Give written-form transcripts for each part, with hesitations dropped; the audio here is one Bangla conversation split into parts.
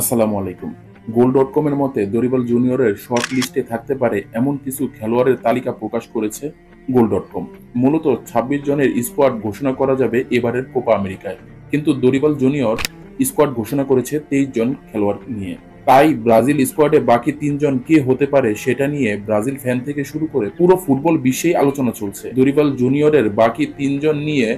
আসসালামু আলাইকুম। গোল.com এর মতে দরিবল জুনিয়রের শর্ট লিস্টে থাকতে পারে এমন কিছু খেলোয়াড়ের তালিকা প্রকাশ করেছে গোল.com। মূলত ২৬ জনের স্কোয়াড ঘোষণা করা যাবে এবারের কোপা আমেরিকায়। কিন্তু দরিবল জুনিয়র স্কোয়াড ঘোষণা করেছে ২৩ জন খেলোয়াড় নিয়ে। তাই ব্রাজিল স্কোয়াডে বাকি ৩ জন কে হতে পারে সেটা নিয়ে ব্রাজিল ফ্যান থেকে শুরু করে পুরো ফুটবল বিশ্বেই আলোচনা চলছে। দরিবল জুনিয়রের বাকি ৩ জন নিয়ে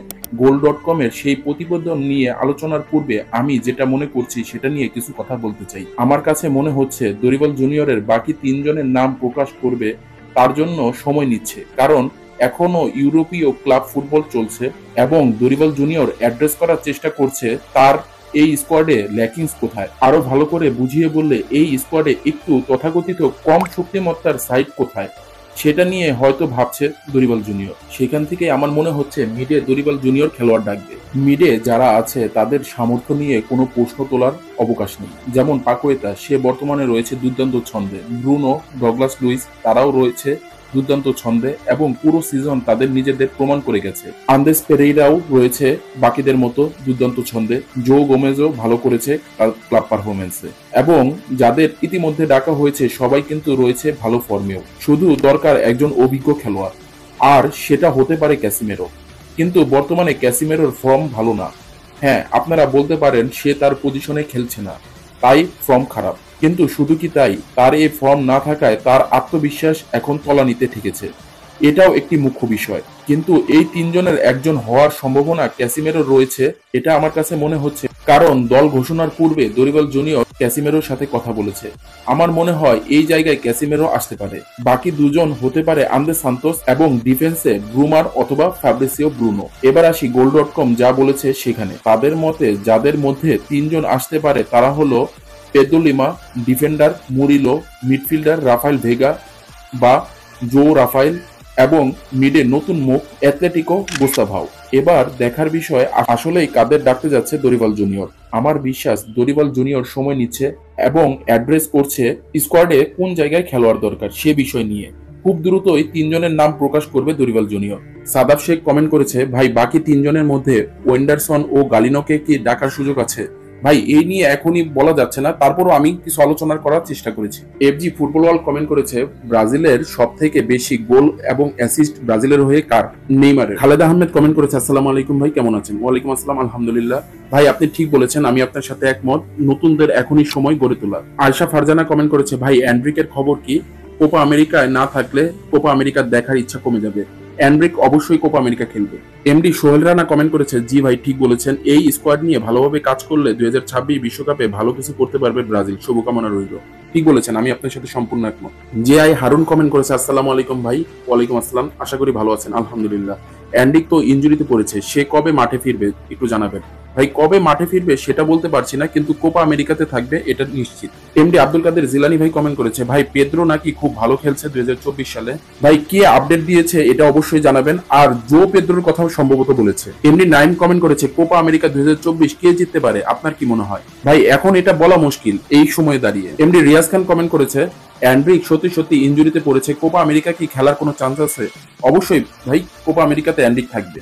গোল.com এর সেই প্রতিবেদন নিয়ে আলোচনার পূর্বে আমি যেটা মনে করছি সেটা নিয়ে কিছু কথা বলতে চাই। আমার কাছে মনে হচ্ছে দরিবল জুনিয়রের বাকি ৩ জনের নাম প্রকাশ করবে তার জন্য সময় নিচ্ছে, কারণ এখনো ইউরোপীয় ক্লাব ফুটবল চলছে এবং দরিবল জুনিয়র অ্যাড্রেস করার চেষ্টা করছে তার এই স্কোয়াডে ল্যাকিংস কোথায়। আরো ভালো করে বুঝিয়ে বললে এই স্কোয়াডে একটু তথাকথিত কম শক্তিমত্তার সাইড কোথায় সেটা নিয়ে হয়তো ভাবছে দরিবল জুনিয়র। সেখান থেকে আমার মনে হচ্ছে মিডে দরিবল জুনিয়র খেলোয়াড় ডাকবে। মিডে যারা আছে তাদের সামর্থ্য নিয়ে কোনো প্রশ্ন তোলার অবকাশ নেই। যেমন পাকুয়েতা, সে বর্তমানে রয়েছে দুর্দান্ত ছন্দে। ব্রুনো, ডগলাস লুইস তারাও রয়েছে দুর্দান্ত ছন্দে এবং পুরো সিজন তাদের নিজেদের প্রমাণ করে গেছে। আন্দেস পেরেইরাও রয়েছে বাকিদের মতো দুর্দান্ত ছন্দে। জো গোমেজও ভালো করেছে তার ক্লাব পারফরমেন্সে এবং যাদের ইতিমধ্যে ডাকা হয়েছে সবাই কিন্তু রয়েছে ভালো ফর্মেও। শুধু দরকার একজন অভিজ্ঞ খেলোয়াড়, আর সেটা হতে পারে ক্যাসিমেরো। কিন্তু বর্তমানে ক্যাসিমেরোর ফর্ম ভালো না। হ্যাঁ, আপনারা বলতে পারেন সে তার পজিশনে খেলছে না, তাই ফর্ম খারাপ। কিন্তু শুধু কি তাই? তার এই ফর্ম না থাকায় তার আত্মবিশ্বাস এখন তলানিতে ঠেকেছে, এটাও একটি মুখ্য বিষয়। কিন্তু এই ৩ জনের একজন হওয়ার সম্ভাবনা ক্যাসিমেরো রয়েছে, এটা আমার কাছে মনে হচ্ছে, কারণ দল ঘোষণার পূর্বে দরিবল জুনিয়র ক্যাসিমেরোর সাথে কথা বলেছে। আমার মনে হয় এই জায়গায় ক্যাসিমেরো আসতে পারে। বাকি দুজন হতে পারে আন্দ্রে সান্তোস এবং ডিফেন্সে ব্রুমার অথবা ফ্যাব্রিসিও ব্রুনো। এবার আসি গোল.com যা বলেছে সেখানে। তাদের মতে যাদের মধ্যে ৩ জন আসতে পারে তারা হলো Pedro Lima, defender Murilo, midfielder Rafael Vega বা জো রাফায়েল এবং মিডে নতুন মুখ অ্যাটলেটিকো গুস্তাভাও। এবার দেখার বিষয় আসলেই কাদের ডাকতে যাচ্ছে দরিবল জুনিয়র। আমার বিশ্বাস দরিবল জুনিয়র সময় নিচ্ছে এবং অ্যাড্রেস করছে স্কোয়াডে কোন জায়গায় খেলোয়াড় দরকার সে বিষয় নিয়ে। খুব দ্রুতই ৩ জনের নাম প্রকাশ করবে Dorival junior. Shadab Sheikh comment করেছে, ভাই বাকি ৩ জনের মধ্যে ওয়েন্ডারসন ও গালিনোকে কি ডাকার সুযোগ আছে? ভাই এই নিয়ে এখনই বলা যাচ্ছে না, তারপরও আমি কিছু আলোচনা করার চেষ্টা করেছি। এফজি ফুটবল ওয়ার্ল্ড কমেন্ট করেছে, ব্রাজিলের সব থেকে বেশি গোল এবং অ্যাসিস্ট ব্রাজিলের হয়ে কার? নেইমারের। খালেদ আহমেদ কমেন্ট করেছে, আসসালামু আলাইকুম ভাই, কেমন আছেন? ওয়ালাইকুম আসসালাম, আলহামদুলিল্লাহ। ভাই আপনি ঠিক বলেছেন, আমি আপনার সাথে একমত। নতুনদের এখনই সময় গড়ে তোলা। আয়শা ফারজানা কমেন্ট করেছে, ভাই এন্ড্রিকের খবর কি? কোপা আমেরিকায় না থাকলে কোপা আমেরিকার দেখার ইচ্ছা কমে যাবে। এন্ড্রিক অবশ্যই কোপা আমেরিকা খেলবে। এমডি সোহেল রানা কমেন্ট করেছে, জি ভাই ঠিক বলেছেন, এই স্কোয়াড নিয়ে ভালোভাবে কাজ করলে ২০২৬ বিশ্বকাপে ভালো কিছু করতে পারবে ব্রাজিল। শুভকামনা রইল। ঠিক বলেছেন, আমি আপনার সাথে সম্পূর্ণ একমত। জে আই হারুন কমেন্ট করেছে, আসসালামু আলাইকুম ভাই। ওয়ালাইকুম আসসালাম, আশা করি ভালো আছেন। আলহামদুলিল্লাহ। এন্ড্রিক তো ইনজুরিতে পড়েছে, সে কবে মাঠে ফিরবে একটু জানাবেন। ভাই কবে মাঠে ফিরবে সেটা বলতে পারছি না, কিন্তু কোপা আমেরিকাতে থাকবে এটা নিশ্চিত। এমডি আব্দুল কাদের জিলানি ভাই কমেন্ট করেছে, ভাই পেদ্রো নাকি খুব ভালো খেলছে ২০২৪ সালে। ভাই কে আপডেট দিয়েছে এটা অবশ্যই জানাবেন। আর জো পেদ্রোর কথাও সম্ভবত বলেছে। এমডি নাইম কমেন্ট করেছে, কোপা আমেরিকা ২০২৪ কে জিততে পারে আপনার কি মনে হয়? ভাই এখন এটা বলা মুশকিল এই সময়ে দাঁড়িয়ে। এমডি রিয়াজ খান কমেন্ট করেছে, অ্যান্ড্রিক সত্যি সত্যি ইনজুরিতে পড়েছে, কোপা আমেরিকা কি খেলার কোনো চান্স আছে? অবশ্যই ভাই, কোপা আমেরিকাতে অ্যান্ড্রিক থাকবে।